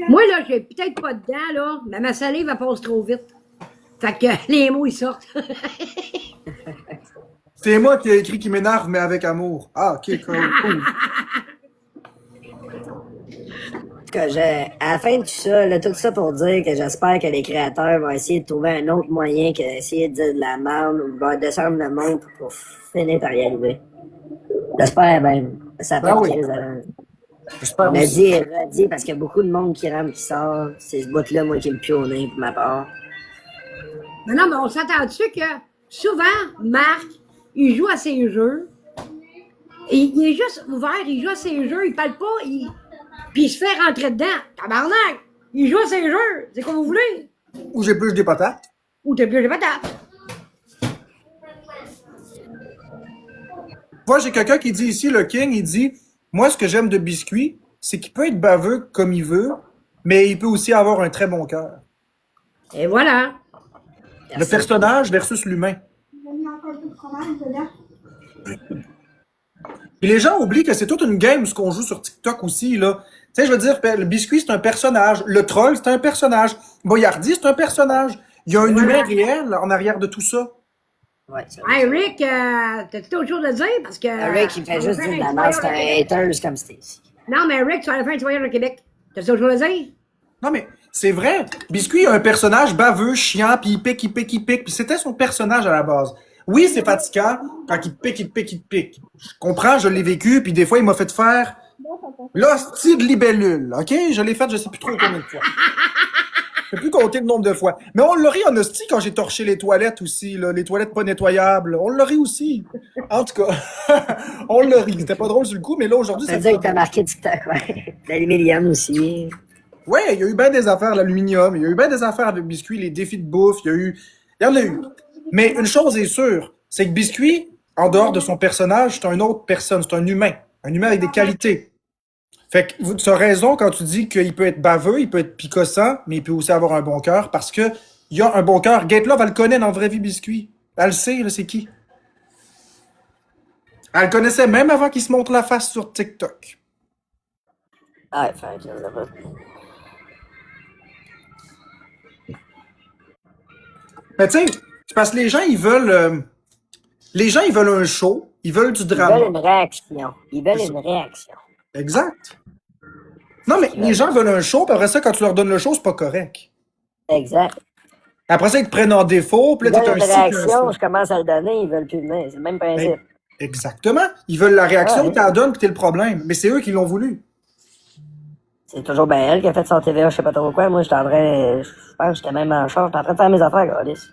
Moi, là, j'ai peut-être pas de dents, là, mais ma salive, elle passe trop vite. Fait que les mots, ils sortent. C'est moi qui ai écrit qui m'énerve, mais avec amour. Ah, ok, cool. À la fin de tout ça, là, tout ça pour dire que j'espère que les créateurs vont essayer de trouver un autre moyen que d'essayer de dire de la merde ou de descendre le monde pour finir par y arriver. J'espère même. Ça peut Ben être oui. crise. J'espère Mais aussi. dis, parce qu'il y a beaucoup de monde qui rentre, qui sort. C'est ce bout-là, moi, qui me pionne pour ma part. Mais non, mais on s'entend dessus que souvent, Marc, il joue à ses jeux. Et il est juste ouvert, il joue à ses jeux, il parle pas, puis il se fait rentrer dedans. Tabarnak! Il joue à ses jeux, c'est comme vous voulez. Ou j'épluche des patates. Ou t'es plus les patates. Moi, j'ai quelqu'un qui dit ici, le King, il dit, moi, ce que j'aime de Biscuit, c'est qu'il peut être baveux comme il veut, mais il peut aussi avoir un très bon cœur. Et voilà. Le personnage versus l'humain. Puis les gens oublient que c'est toute une game ce qu'on joue sur TikTok aussi, là. Tu sais, je veux dire, le Biscuit, c'est un personnage. Le troll, c'est un personnage. Boyardi, c'est un personnage. Il y a un humain réel en arrière de tout ça. Ouais, ça Hey Rick, t'as-tu autre chose à dire? Parce que. Rick, il fait juste dire de la merde, c'est un haters comme Stacy. Non, mais Rick, tu vas aller faire un voyage au Québec. T'as-tu autre chose à dire? Non, mais c'est vrai. Biscuit a un personnage baveux, chiant, puis il pique, il pique, il pique. Puis c'était son personnage à la base. Oui, c'est fatigant quand il pique, il pique, il pique. Je comprends, je l'ai vécu, puis des fois, il m'a fait faire l'hostie de libellule, OK? Je l'ai fait, je sais plus trop combien de fois. Je peux plus compter le nombre de fois. Mais on l'a ri en hostie quand j'ai torché les toilettes aussi, là, les toilettes pas nettoyables. On l'a ri aussi. En tout cas, on l'a ri. C'était pas drôle sur le coup, mais là, aujourd'hui, Ça c'est veut dire que t'as marqué TikTok, ouais. L'aluminium aussi. Ouais, il y a eu bien des affaires, l'aluminium, il y a eu bien des affaires avec Biscuit, les défis de bouffe, il y en a eu. Mais une chose est sûre, c'est que Biscuit, en dehors de son personnage, c'est une autre personne, c'est un humain avec des qualités. Fait que tu as raison quand tu dis qu'il peut être baveux, il peut être picossant, mais il peut aussi avoir un bon cœur parce que il a un bon cœur. Gate Love, elle le connaît dans la vraie vie, Biscuit. Elle le sait, là, c'est qui. Elle le connaissait même avant qu'il se montre la face sur TikTok. Ah, fait que je sais pas. Mais tu sais, c'est parce que les gens, ils veulent un show, ils veulent du Ils drama. veulent une réaction. Ils veulent une réaction. Exact. Non, mais les gens veulent un show, puis après ça, quand tu leur donnes le show, c'est pas correct. Exact. Après ça, ils te prennent en défaut, puis Ils là, t'es veulent un une cycle. réaction, je commence à le donner, ils veulent plus le donner. C'est le même principe. Exactement. Ils veulent la réaction, Ouais. tu la donnes, puis t'es le problème. Mais c'est eux qui l'ont voulu. C'est toujours bien elle qui a fait son TVA, je sais pas trop quoi. Moi, j'étais en train, je pense que j'étais même en charge, j'étais en train de faire mes affaires, Alice.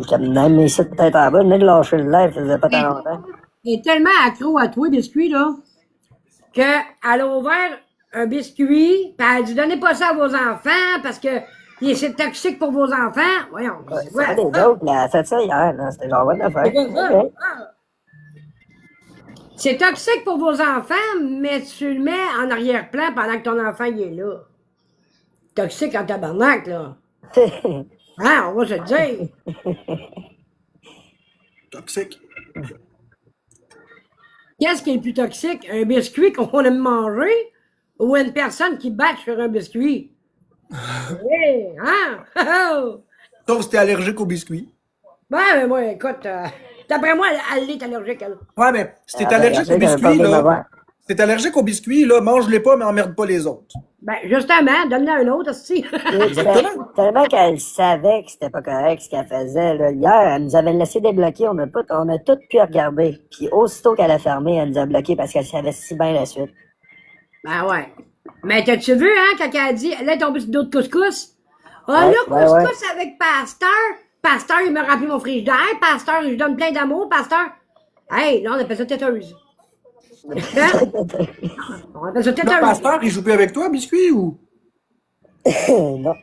J'étais même ici peut-être en bas, je venais de lâcher le live, ça faisait pas tant longtemps. Il est tellement accro à toi, biscuit, là, qu'elle a ouvert un biscuit, puis elle a dit donnez pas ça à vos enfants parce que c'est toxique pour vos enfants. Voyons, Ouais, c'est c'est quoi? pas des jokes, mais elle a fait ça hier, là. C'était genre, what the fuck? Ok. C'est toxique pour vos enfants, mais tu le mets en arrière-plan pendant que ton enfant il est là. Toxique en tabarnak, là. Hein, on va se le dire. Toxique. Qu'est-ce qui est le plus toxique? Un biscuit qu'on aime manger ou une personne qui bat sur un biscuit? Hey, hein? Sauf si t'es allergique aux biscuits. Ben, moi, écoute, d'après moi, elle est allergique, elle. Ouais, mais si t'es Ah, ben, allergique aux j'avais biscuits, parlé de ma là, mère. si t'es allergique aux biscuits, là, mange-les pas, mais emmerde pas les autres. Ben, justement, donne-le à un autre aussi. Exactement. Tellement qu'elle savait que c'était pas correct ce qu'elle faisait, là. Hier, elle nous avait laissé débloquer, on a tout pu regarder. Puis aussitôt qu'elle a fermé, elle nous a bloqué parce qu'elle savait si bien la suite. Ben ouais. Mais t'as-tu vu, hein, quand elle a dit, elle est tombée sur d'autres couscous? Ah, Ouais, là, couscous avec Pasteur. Pasteur, il m'a rempli mon frigidaire. Pasteur, je lui donne plein d'amour. Pasteur. Hey, là, on appelle ça têteuse. Hein? On appelle ça Le têteuse. pasteur, il joue plus avec toi, biscuit, ou? Non.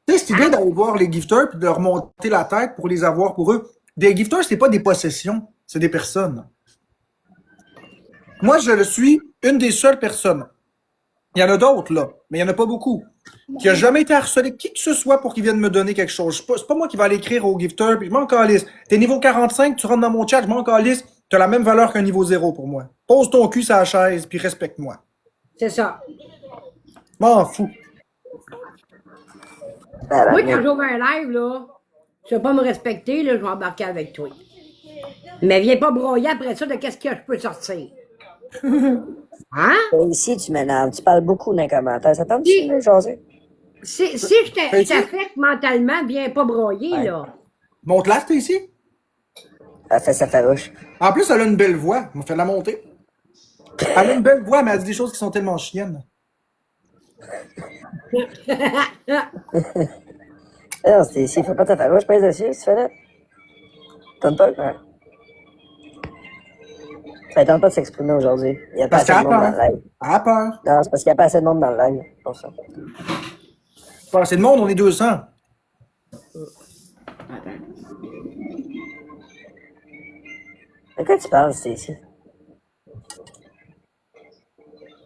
Tu sais, cette idée d'aller voir les gifters puis de leur monter la tête pour les avoir pour eux. Des gifters, c'est pas des possessions, c'est des personnes. Moi, je le suis une des seules personnes Il y en a d'autres, là, mais il y en a pas beaucoup. Qui a jamais été harcelé qui que ce soit pour qu'il vienne me donner quelque chose. C'est pas moi qui va aller écrire au gifter, puis je m'en calisse. T'es niveau 45, tu rentres dans mon chat, je m'en calisse. T'as la même valeur qu'un niveau 0 pour moi. Pose ton cul sur la chaise, puis respecte-moi. C'est ça. M'en fous. Moi, quand j'ouvre un live, là, tu vas pas me respecter, là, je vais embarquer avec toi. Mais viens pas broyer après ça de qu'est-ce que je peux sortir. Hein? Ici, tu m'énerves. Tu parles beaucoup dans les commentaires. Ça tente Si- de jaser? Si je t'affecte mentalement, viens pas broyer, là. Monte-la, t'es ici. Elle fait sa farouche. En plus, elle a une belle voix. On fait la monter. Elle a une belle voix, mais elle dit des choses qui sont tellement chiennes. Non, c'est ici. Faut pas ta farouche. Pèse dessus. Qu'est-ce que tu fais là? T'entends pas, quoi? Ça tente pas de s'exprimer aujourd'hui. Il y a pas Parce assez qu'elle de a monde dans peur. le live. Elle a peur. Non, c'est parce qu'il n'y a pas assez de monde dans le live. Pour ça. Pas assez de monde, on est 200. De quoi tu parles, Stacy?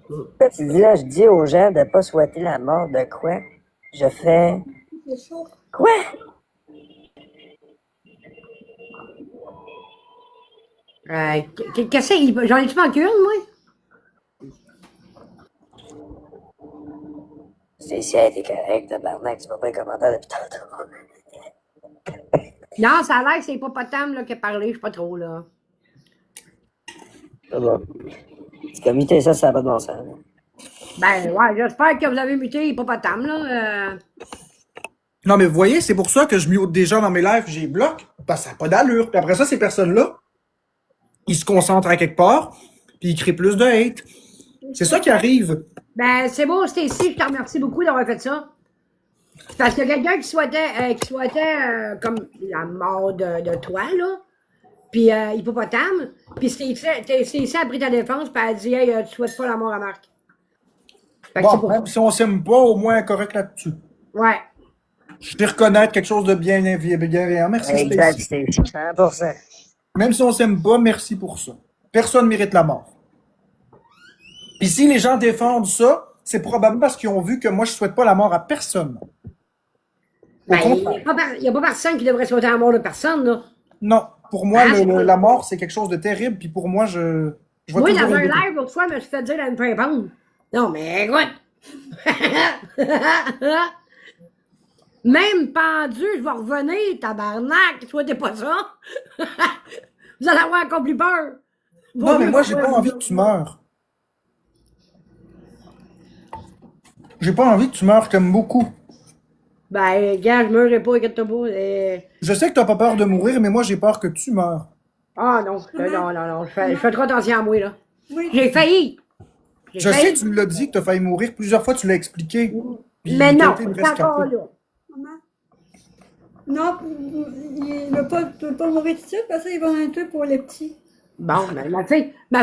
Pourquoi tu dis là, je dis aux gens de pas souhaiter la mort de quoi? Je fais... Quoi? Qu'est-ce que j'en ai-tu manqué une, moi? Stacy a été correcte, tabarnak. Tu vois pas les commentaires depuis tantôt. Non, ça a l'air que c'est Hippopotame là, qui a parlé, je sais pas trop, là. C'est bon. C'est comme muter ça, ça n'a pas de bon sens. Ben, ouais, j'espère que vous avez muté Hippopotame, là. Non, mais vous voyez, c'est pour ça que je mute des gens dans mes lives, j'ai bloque, parce que ça n'a pas d'allure. Puis après ça, ces personnes-là, ils se concentrent à quelque part, puis ils créent plus de hate. C'est ça qui arrive. Ben, c'est beau, Stacy, je te remercie beaucoup d'avoir fait ça. Parce qu'il y a quelqu'un qui souhaitait comme la mort de toi, là. Puis Hippopotame. Puis Stacy a pris ta défense, puis elle a dit, hey, tu souhaites pas la mort à Marc. Fait que c'est Bon, pour même si on s'aime pas, au moins correct là-dessus. Ouais. Je vais reconnaître quelque chose de bien bienveillant. Merci, Exact, Stacy. Stacy. 100%. Même si on s'aime pas, merci pour ça. Personne mérite la mort. Puis si les gens défendent ça, c'est probablement parce qu'ils ont vu que moi, je souhaite pas la mort à personne. Au Ben, contraire. il n'y a pas personne qui devrait souhaiter la mort de personne, là. Non, pour moi, Ah, c'est pas- la mort, c'est quelque chose de terrible. Puis pour moi, je vais Moi, toujours dans un éviter. live, l'autre fois, je me suis fait dire à me faire répondre. Non, mais écoute! Même pendu, je vais revenir, tabarnak! Souhaitez pas ça! Vous allez avoir encore plus peur! Non, mais moi, j'ai pas envie que tu meurs. J'ai pas envie que tu meurs, je t'aime beaucoup. Ben, gars, je meurerai pas, inquiète-toi pas. Je sais que t'as pas peur de mourir, mais moi, j'ai peur que tu meurs. Ah non, non, je fais trop attention à moi, là. Oui. J'ai failli! Je sais, tu l'as dit que t'as failli mourir. Plusieurs fois, tu l'as expliqué. Puis Mais t'as non, été une c'est encore rescapée. là. Maman? Non, il ne veut pas mourir tout de suite parce qu'il va en tuer pour les petits. Bon, ben, ma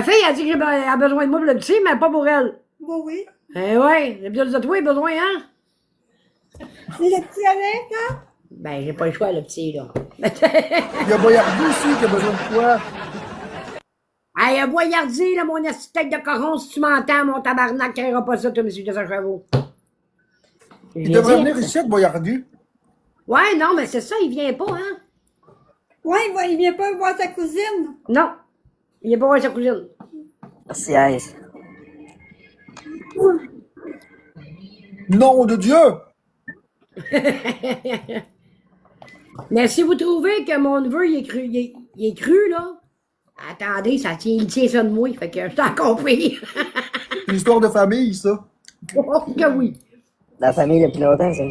fille a dit qu'elle a besoin de moi pour le petit, mais pas pour elle. Bon, oui. Eh ouais, j'ai besoin de toi, il a besoin, hein? Les petits avec, hein? Ben, j'ai pas le choix, le petit, là. Il y a Boyardi aussi qui a besoin de toi. Hey, Boyardi, là, mon tête de coron, si tu m'entends, mon tabarnak, créera pas ça, toi, monsieur de Saint-Chevaux. Il devrait venir ici, Boyardi. Ouais, non, mais c'est ça, il vient pas, hein? Ouais, il vient pas voir sa cousine. Non. Il vient pas voir sa cousine. Merci, Ice. Nom de Dieu! Mais si vous trouvez que mon neveu, il est cru, là, attendez, il tient ça de moi, fait que je t'en compris. C'est une histoire de famille, ça. Oh, que oui. La famille depuis longtemps, ça.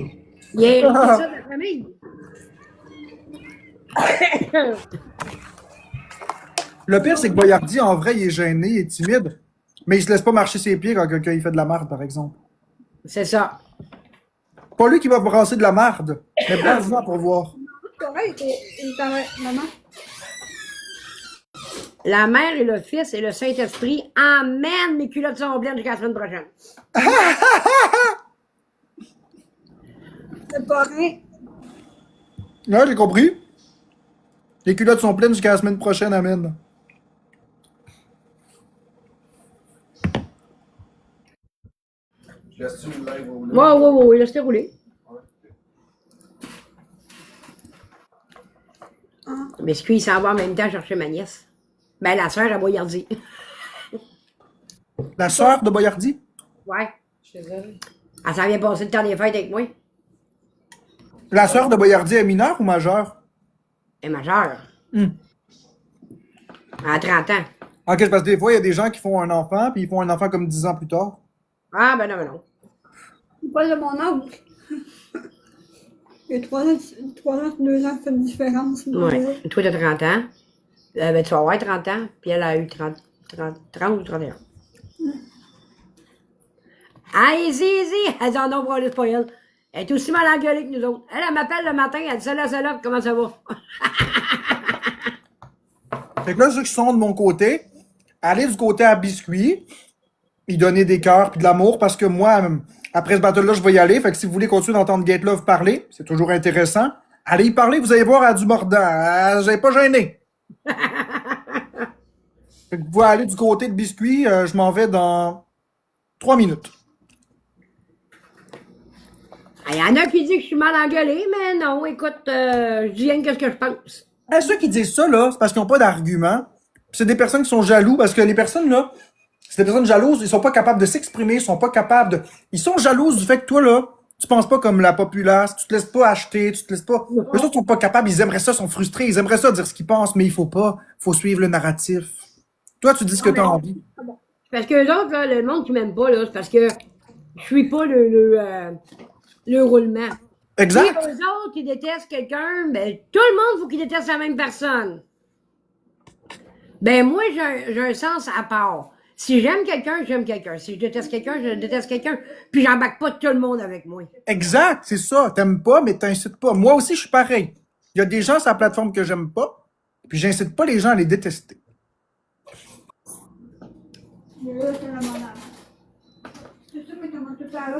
Il est ça de la famille. Le pire, c'est que Boyardi, en vrai, il est gêné, il est timide. Mais il se laisse pas marcher ses pieds quand quelqu'un il fait de la marde, par exemple. C'est ça. Pas lui qui va brasser de la marde, mais brasse-la pour voir. Correct, il est avec maman. La mère et le fils et le Saint-Esprit emmènent mes culottes sont pleines jusqu'à la semaine prochaine. C'est pas rien. Ouais, j'ai compris. Les culottes sont pleines jusqu'à la semaine prochaine, amen. Laisse-tu le live rouler? Ouais, laisse-le rouler. Biscuit, il s'en va en même temps chercher ma nièce. Ben, la sœur à Boyardi. La sœur de Boyardi? Ouais. Elle s'en vient passer le temps des fêtes avec moi. La sœur de Boyardi est mineure ou majeure? Elle est majeure. Hum. Elle a 30 ans. Ok, c'est parce que des fois, il y a des gens qui font un enfant, puis ils font un enfant comme 10 ans plus tard. Ah, ben non. C'est pas de mon âge. Il y a 3 ans, 2 ans, ça fait une différence. Ouais. Toi, t'as 30 ans. Ben, tu vas avoir 30 ans, puis elle a eu 30 ou 31. Ah, easy. Elle dit, oh non, pour c'est pas elle. Elle est aussi mal engueulée que nous autres. Elle m'appelle le matin, elle dit, celle-là, comment ça va? Fait que là, ceux qui sont de mon côté, allez du côté à Biscuit, y donner des cœurs puis de l'amour, parce que moi, après ce battle-là, je vais y aller. Fait que si vous voulez continuer d'entendre Gate Love parler, c'est toujours intéressant. Allez y parler, vous allez voir, à du mordant. J'ai pas gêné. Fait que vous pouvez aller du côté de Biscuit, je m'en vais dans 3 minutes. Il y en a qui disent que je suis mal engueulée, mais non, écoute, je dis rien que ce que je pense. Ceux qui disent ça, là, c'est parce qu'ils n'ont pas d'argument. Puis c'est des personnes qui sont jaloux, parce que les personnes, là, c'est des personnes jalouses, ils sont pas capables de s'exprimer, ils sont pas capables de... Ils sont jalouses du fait que toi, là, tu penses pas comme la populace, tu te laisses pas acheter, tu te laisses pas... Eux autres sont pas capables, ils aimeraient ça, sont frustrés, ils aimeraient ça dire ce qu'ils pensent, mais il faut pas. Faut suivre le narratif. Toi, tu dis ce que t'as envie. Parce que eux autres, là, le monde qui m'aime pas, là, c'est parce que je suis pas le roulement. Exact. Si eux autres, ils détestent quelqu'un, ben, tout le monde faut qu'ils détestent la même personne. Ben, moi, j'ai un sens à part. Si j'aime quelqu'un, j'aime quelqu'un. Si je déteste quelqu'un, je déteste quelqu'un. Puis j'embarque pas tout le monde avec moi. Exact, c'est ça. T'aimes pas, mais t'incites pas. Moi aussi, je suis pareil. Il y a des gens sur la plateforme que j'aime pas, puis j'incite pas les gens à les détester.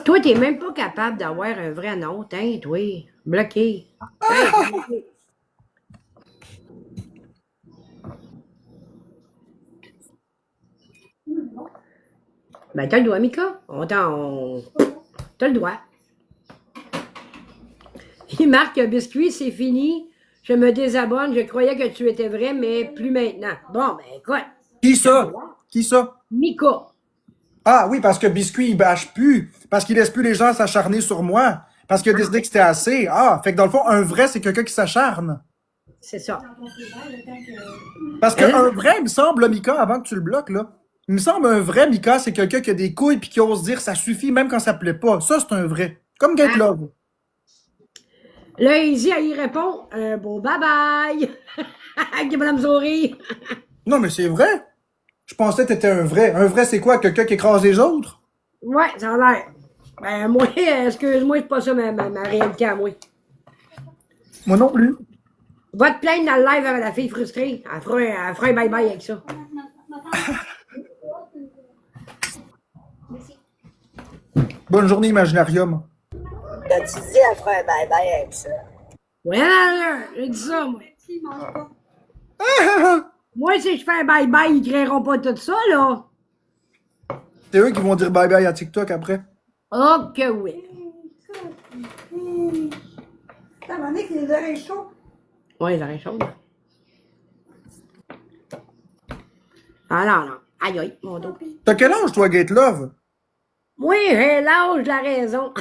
Toi, t'es même pas capable d'avoir un vrai nom, hein, toi. Bloqué. Hein, bloqué. Ben, t'as le droit, Mika. T'as le droit. Il marque Biscuit, c'est fini. Je me désabonne. Je croyais que tu étais vrai, mais plus maintenant. Bon, ben, écoute. Qui ça? Qui ça? Mika. Ah oui, parce que Biscuit, il bâche plus. Parce qu'il laisse plus les gens s'acharner sur moi. Parce qu'il a décidé que c'était assez. Ah, fait que dans le fond, un vrai, c'est quelqu'un qui s'acharne. C'est ça. Parce qu'un vrai, il me semble, là, Mika, avant que tu le bloques, là, il me semble un vrai, Mika, c'est quelqu'un qui a des couilles puis qui ose dire ça suffit même quand ça plaît pas. Ça, c'est un vrai. Comme Gate Love. Là, Easy, elle y répond, bon bye-bye. Avec Madame Zori. Non, mais c'est vrai. Je pensais que t'étais un vrai. Un vrai, c'est quoi? Quelqu'un qui écrase les autres? Ouais, ça a l'air. Ben, moi, excuse-moi, c'est pas ça ma réalité à moi. Moi non plus. Va te plaindre dans le live avec la fille frustrée. Elle fera un bye-bye avec ça. Bonne journée, Imaginarium. T'as-tu dit elle fera un bye-bye avec ça? Ouais, là, j'ai dit ça, moi. S'il mange pas. Moi, si je fais un bye-bye, ils créeront pas tout ça, là. C'est eux qui vont dire bye-bye à TikTok après. Oh que oui. Ça m'a dit que les oreilles chaudes. Ouais, ils auraient chaud. Ah non. Aïe, aïe, mon dos. T'as quel âge, toi, Gate Love? Oui, j'ai l'âge de la raison.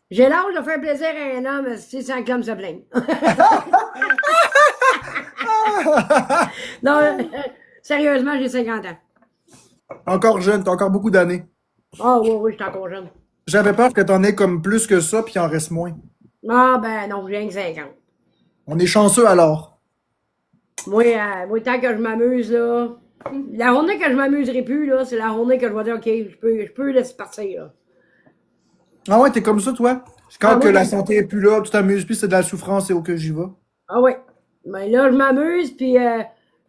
J'ai l'âge de faire plaisir à un homme si sans que l'homme se plaigne. Non, sérieusement, j'ai 50 ans. Encore jeune, t'as encore beaucoup d'années. Oh oui, je suis encore jeune. J'avais peur que t'en aies comme plus que ça, puis il en reste moins. Ah ben non, j'ai rien que 50. On est chanceux alors. Moi, tant que je m'amuse, là, la journée que je m'amuserai plus, là, c'est la journée que je vais dire, OK, je peux laisser partir, là. Ah ouais, t'es comme ça, toi? Quand Ah que oui, la ben- santé est plus là, tu t'amuses plus, c'est de la souffrance, c'est où que j'y vais. Ah ouais. Ben là, je m'amuse, puis,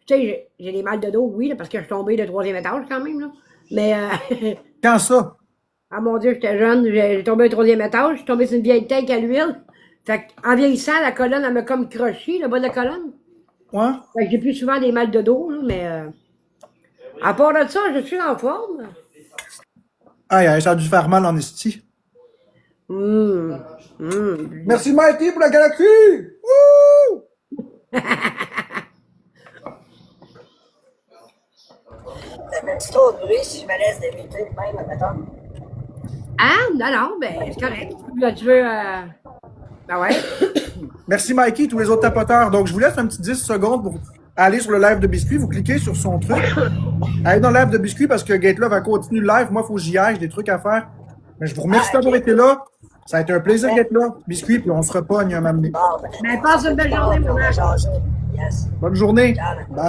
tu sais, j'ai des mal de dos, oui, là, parce que je suis tombée de 3e étage quand même, là. Mais, Quand ça? ah mon Dieu, j'étais jeune, j'ai tombé au 3e étage, je suis tombée sur une vieille tank à l'huile. Fait qu'en vieillissant, la colonne, elle m'a comme croché, le bas de la colonne. Ouais? Fait que j'ai plus souvent des mal de dos, là, mais, à part de ça, je suis en forme. Aïe, aïe, ça a dû faire mal en esti. Merci Mikey pour la galaxie! Wouh! Ça fait un petit trop de bruit si je me laisse débuter de même, admettons. Ah, non, ben, c'est correct. Là, tu veux. Ben ouais. Merci Mikey, tous les autres tapoteurs. Donc, je vous laisse un petit 10 secondes pour aller sur le live de Biscuit. Vous cliquez sur son truc. Allez dans le live de Biscuit parce que Gate Love va continuer le live. Moi, il faut que j'y aille, j'ai des trucs à faire. Mais je vous remercie d'avoir été là. Ça a été un plaisir d'être là. Biscuit, puis on se repogne un moment donné. Bon, Ben, passe une belle journée, mon âge. Yes. Bonne journée. Ciao. Bye.